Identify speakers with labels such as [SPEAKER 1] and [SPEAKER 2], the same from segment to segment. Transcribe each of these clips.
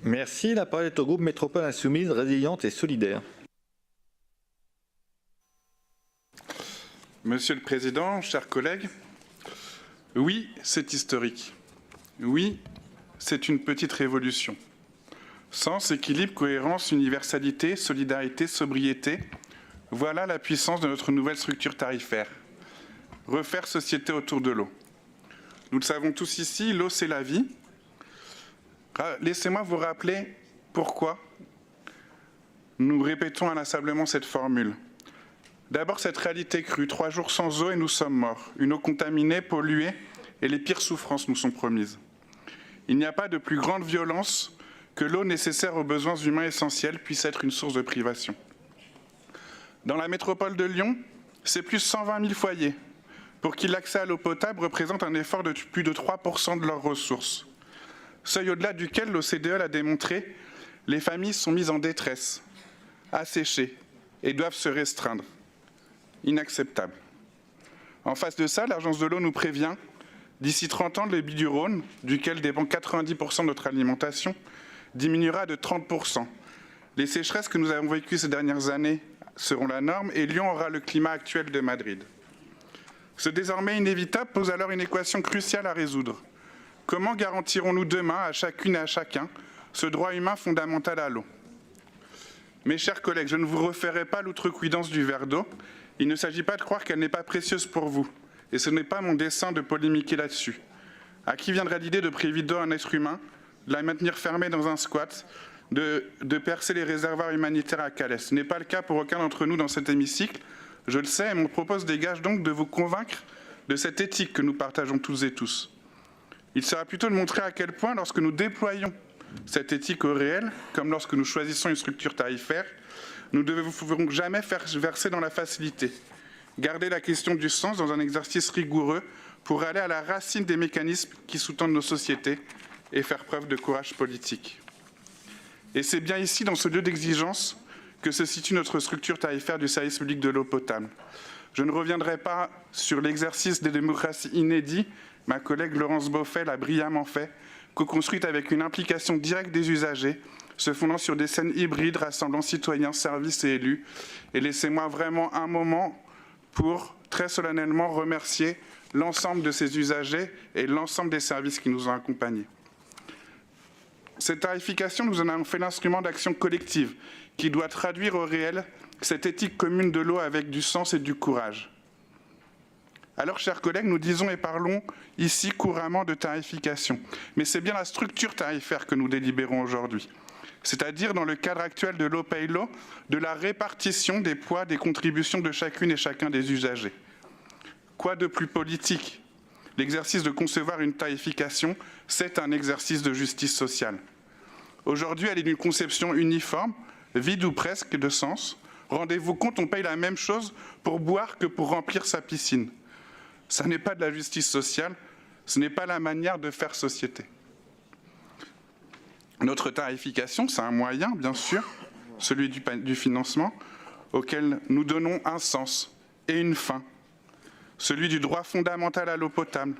[SPEAKER 1] Merci. La parole est au groupe Métropole Insoumise, Résiliente et Solidaire.
[SPEAKER 2] Monsieur le Président, chers collègues, oui, c'est historique. Oui, c'est une petite révolution. Sens, équilibre, cohérence, universalité, solidarité, sobriété, voilà la puissance de notre nouvelle structure tarifaire. Refaire société autour de l'eau. Nous le savons tous ici, l'eau c'est la vie. Laissez-moi vous rappeler pourquoi nous répétons inlassablement cette formule. D'abord cette réalité crue, 3 jours sans eau et nous sommes morts. Une eau contaminée, polluée et les pires souffrances nous sont promises. Il n'y a pas de plus grande violence que l'eau nécessaire aux besoins humains essentiels puisse être une source de privation. Dans la métropole de Lyon, c'est plus de 120 000 foyers pour qui l'accès à l'eau potable représente un effort de plus de 3% de leurs ressources. Seuil au-delà duquel l'OCDE l'a démontré, les familles sont mises en détresse, asséchées et doivent se restreindre. Inacceptable. En face de ça, l'Agence de l'eau nous prévient, d'ici 30 ans, le débit du Rhône, duquel dépend 90% de notre alimentation, diminuera de 30%. Les sécheresses que nous avons vécues ces dernières années seront la norme et Lyon aura le climat actuel de Madrid. Ce désormais inévitable pose alors une équation cruciale à résoudre. Comment garantirons-nous demain à chacune et à chacun ce droit humain fondamental à l'eau? Mes chers collègues, je ne vous referai pas l'outrecuidance du verre d'eau. Il ne s'agit pas de croire qu'elle n'est pas précieuse pour vous. Et ce n'est pas mon dessein de polémiquer là-dessus. À qui viendrait l'idée de priver d'eau un être humain, de la maintenir fermée dans un squat, de percer les réservoirs humanitaires à Calais? Ce n'est pas le cas pour aucun d'entre nous dans cet hémicycle. Je le sais et mon propos se dégage donc de vous convaincre de cette éthique que nous partageons tous et tous. Il sera plutôt de montrer à quel point, lorsque nous déployons cette éthique au réel, comme lorsque nous choisissons une structure tarifaire, nous ne devons jamais faire verser dans la facilité. Garder la question du sens dans un exercice rigoureux pour aller à la racine des mécanismes qui sous-tendent nos sociétés et faire preuve de courage politique. Et c'est bien ici, dans ce lieu d'exigence, que se situe notre structure tarifaire du service public de l'eau potable. Je ne reviendrai pas sur l'exercice des démocraties inédits. Ma collègue Laurence Beaufay l'a brillamment fait, co-construite avec une implication directe des usagers, se fondant sur des scènes hybrides rassemblant citoyens, services et élus. Et laissez-moi vraiment un moment pour très solennellement remercier l'ensemble de ces usagers et l'ensemble des services qui nous ont accompagnés. Cette tarification, nous en avons fait l'instrument d'action collective qui doit traduire au réel cette éthique commune de l'eau avec du sens et du courage. Alors, chers collègues, nous disons et parlons ici couramment de tarification, mais c'est bien la structure tarifaire que nous délibérons aujourd'hui, c'est-à-dire dans le cadre actuel de l'eau paye l'eau, de la répartition des poids des contributions de chacune et chacun des usagers. Quoi de plus politique? L'exercice de concevoir une tarification, c'est un exercice de justice sociale. Aujourd'hui, elle est d'une conception uniforme, vide ou presque de sens. Rendez-vous compte, on paye la même chose pour boire que pour remplir sa piscine. Ça n'est pas de la justice sociale, ce n'est pas la manière de faire société. Notre tarification, c'est un moyen, bien sûr, celui du financement, auquel nous donnons un sens et une fin. Celui du droit fondamental à l'eau potable,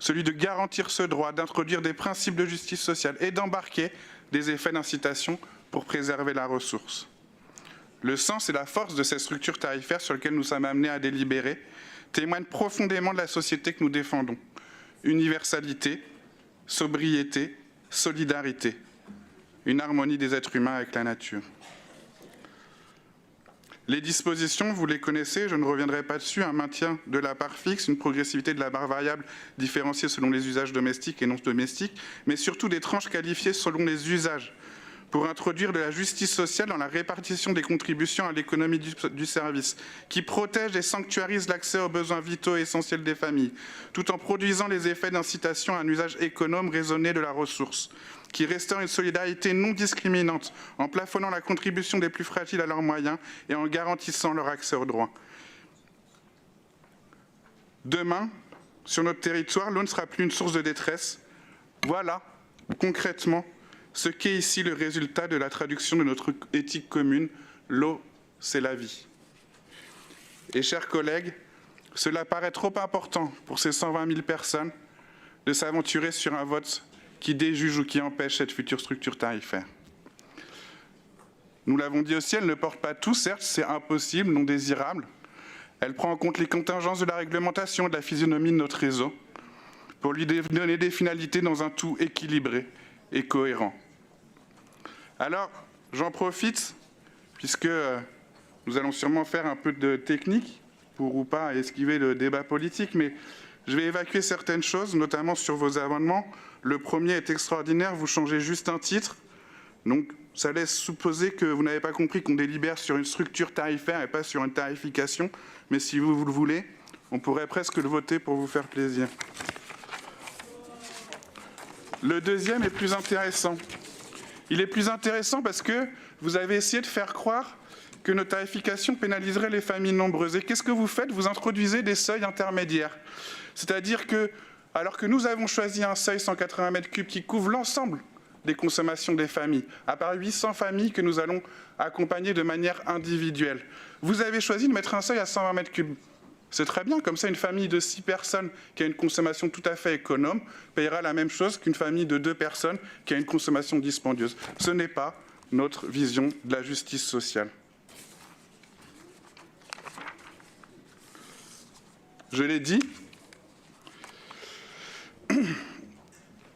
[SPEAKER 2] celui de garantir ce droit, d'introduire des principes de justice sociale et d'embarquer des effets d'incitation pour préserver la ressource. Le sens et la force de cette structure tarifaire sur laquelle nous sommes amenés à délibérer témoignent profondément de la société que nous défendons. Universalité, sobriété, solidarité, une harmonie des êtres humains avec la nature. Les dispositions, vous les connaissez, je ne reviendrai pas dessus, un maintien de la part fixe, une progressivité de la barre variable différenciée selon les usages domestiques et non domestiques, mais surtout des tranches qualifiées selon les usages, pour introduire de la justice sociale dans la répartition des contributions à l'économie du service, qui protège et sanctuarise l'accès aux besoins vitaux et essentiels des familles, tout en produisant les effets d'incitation à un usage économe raisonné de la ressource, qui restaure une solidarité non discriminante en plafonnant la contribution des plus fragiles à leurs moyens et en garantissant leur accès aux droits. Demain, sur notre territoire, l'eau ne sera plus une source de détresse. Voilà, concrètement, ce qu'est ici le résultat de la traduction de notre éthique commune. L'eau, c'est la vie. Et chers collègues, cela paraît trop important pour ces 120 000 personnes de s'aventurer sur un vote qui déjuge ou qui empêche cette future structure tarifaire. Nous l'avons dit aussi, elle ne porte pas tout, certes, c'est impossible, non désirable. Elle prend en compte les contingences de la réglementation et de la physionomie de notre réseau pour lui donner des finalités dans un tout équilibré et cohérent. Alors, j'en profite, puisque nous allons sûrement faire un peu de technique, pour ou pas esquiver le débat politique, mais je vais évacuer certaines choses, notamment sur vos amendements. Le premier est extraordinaire, vous changez juste un titre. Donc, ça laisse supposer que vous n'avez pas compris qu'on délibère sur une structure tarifaire et pas sur une tarification. Mais si vous le voulez, on pourrait presque le voter pour vous faire plaisir. Le deuxième est plus intéressant. Il est plus intéressant parce que vous avez essayé de faire croire que nos tarifications pénaliseraient les familles nombreuses. Et qu'est-ce que vous faites? Vous introduisez des seuils intermédiaires. C'est-à-dire que, alors que nous avons choisi un seuil 180 m3 qui couvre l'ensemble des consommations des familles, à part 800 familles que nous allons accompagner de manière individuelle, vous avez choisi de mettre un seuil à 120 m3. C'est très bien, comme ça une famille de 6 personnes qui a une consommation tout à fait économe payera la même chose qu'une famille de 2 personnes qui a une consommation dispendieuse. Ce n'est pas notre vision de la justice sociale. Je l'ai dit,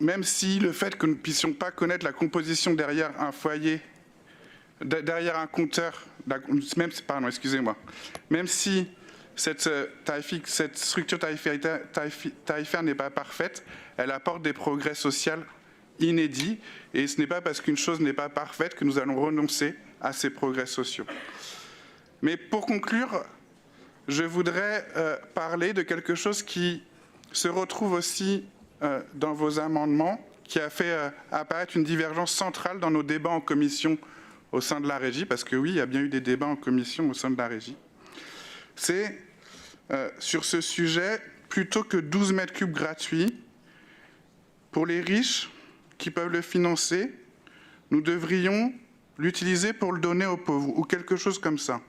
[SPEAKER 2] même si le fait que nous ne puissions pas connaître la composition derrière un foyer, derrière un compteur, même si cette structure tarifaire n'est pas parfaite, elle apporte des progrès sociaux inédits, et ce n'est pas parce qu'une chose n'est pas parfaite que nous allons renoncer à ces progrès sociaux. Mais pour conclure, je voudrais parler de quelque chose qui se retrouve aussi dans vos amendements, qui a fait apparaître une divergence centrale dans nos débats en commission au sein de la régie, parce que oui, il y a bien eu des débats en commission au sein de la régie. C'est sur ce sujet, plutôt que 12 m3 gratuits, pour les riches qui peuvent le financer, nous devrions l'utiliser pour le donner aux pauvres, ou quelque chose comme ça.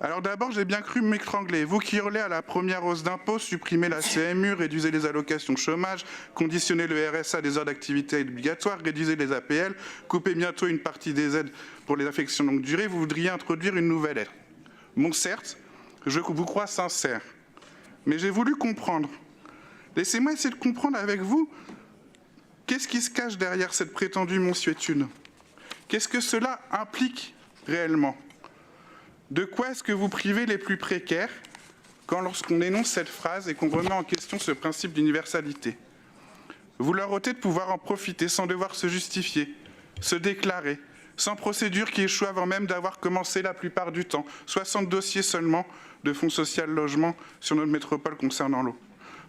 [SPEAKER 2] Alors d'abord, j'ai bien cru m'étrangler. Vous qui hurlez à la première hausse d'impôts, supprimez la CMU, réduisez les allocations chômage, conditionnez le RSA des heures d'activité obligatoires, réduisez les APL, coupez bientôt une partie des aides pour les affections longue durée, vous voudriez introduire une nouvelle aide. Bon, certes, je vous crois sincère, mais j'ai voulu comprendre. Laissez-moi essayer de comprendre avec vous qu'est-ce qui se cache derrière cette prétendue mansuétude. Qu'est-ce que cela implique réellement? De quoi est-ce que vous privez les plus précaires lorsqu'on énonce cette phrase et qu'on remet en question ce principe d'universalité? Vous leur ôtez de pouvoir en profiter sans devoir se justifier, se déclarer, sans procédure qui échoue avant même d'avoir commencé la plupart du temps. 60 dossiers seulement de Fonds social logement sur notre métropole concernant l'eau.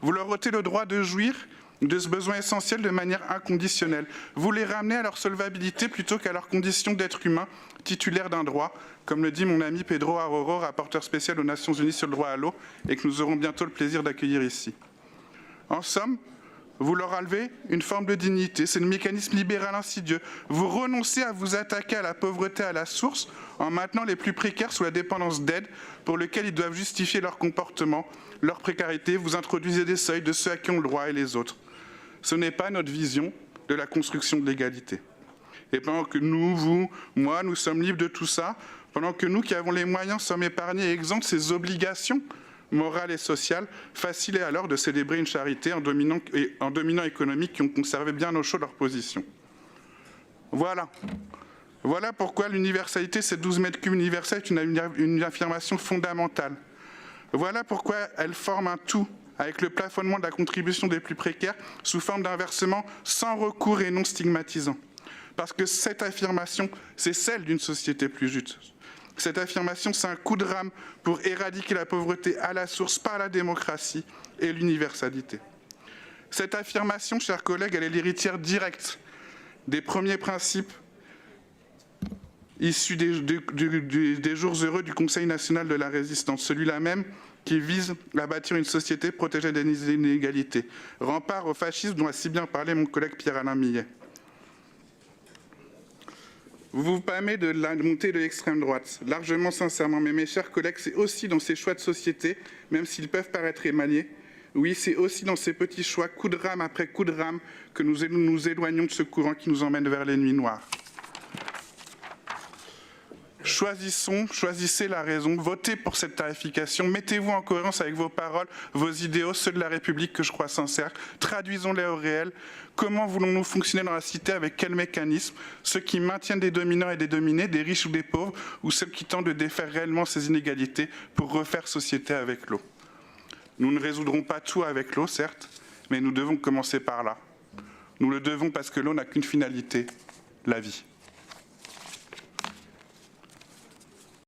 [SPEAKER 2] Vous leur ôtez le droit de jouir de ce besoin essentiel de manière inconditionnelle. Vous les ramenez à leur solvabilité plutôt qu'à leur condition d'être humain titulaire d'un droit, comme le dit mon ami Pedro Aroro, rapporteur spécial aux Nations Unies sur le droit à l'eau, et que nous aurons bientôt le plaisir d'accueillir ici. En somme, vous leur enlevez une forme de dignité, c'est le mécanisme libéral insidieux. Vous renoncez à vous attaquer à la pauvreté à la source en maintenant les plus précaires sous la dépendance d'aide pour lesquels ils doivent justifier leur comportement, leur précarité. Vous introduisez des seuils de ceux à qui ont le droit et les autres. Ce n'est pas notre vision de la construction de l'égalité. Et pendant que nous, vous, moi, nous sommes libres de tout ça, pendant que nous qui avons les moyens sommes épargnés et exempts de ces obligations morales et sociales, facile est alors de célébrer une charité en dominant économiques qui ont conservé bien au chaud leur position. Voilà. Voilà pourquoi l'universalité, ces 12 m3 universels, est une affirmation fondamentale. Voilà pourquoi elle forme un tout avec le plafonnement de la contribution des plus précaires sous forme d'un versement sans recours et non stigmatisant. Parce que cette affirmation, c'est celle d'une société plus juste. Cette affirmation, c'est un coup de rame pour éradiquer la pauvreté à la source par la démocratie et l'universalité. Cette affirmation, chers collègues, elle est l'héritière directe des premiers principes issus des jours heureux du Conseil national de la résistance, celui-là même qui vise à bâtir une société protégée des inégalités, rempart au fascisme dont a si bien parlé mon collègue Pierre-Alain Millet. Vous vous pâmez de la montée de l'extrême droite, largement sincèrement, mais mes chers collègues, c'est aussi dans ces choix de société, même s'ils peuvent paraître émaillés, Oui, c'est aussi dans ces petits choix, coup de rame après coup de rame, que nous nous éloignons de ce courant qui nous emmène vers les nuits noires. Choisissez la raison, votez pour cette tarification, mettez-vous en cohérence avec vos paroles, vos idéaux, ceux de la République que je crois sincères, traduisons-les au réel. Comment voulons-nous fonctionner dans la cité, avec quels mécanismes? Ceux qui maintiennent des dominants et des dominés, des riches ou des pauvres, ou ceux qui tentent de défaire réellement ces inégalités pour refaire société avec l'eau? Nous ne résoudrons pas tout avec l'eau, certes, mais nous devons commencer par là. Nous le devons parce que l'eau n'a qu'une finalité, la vie.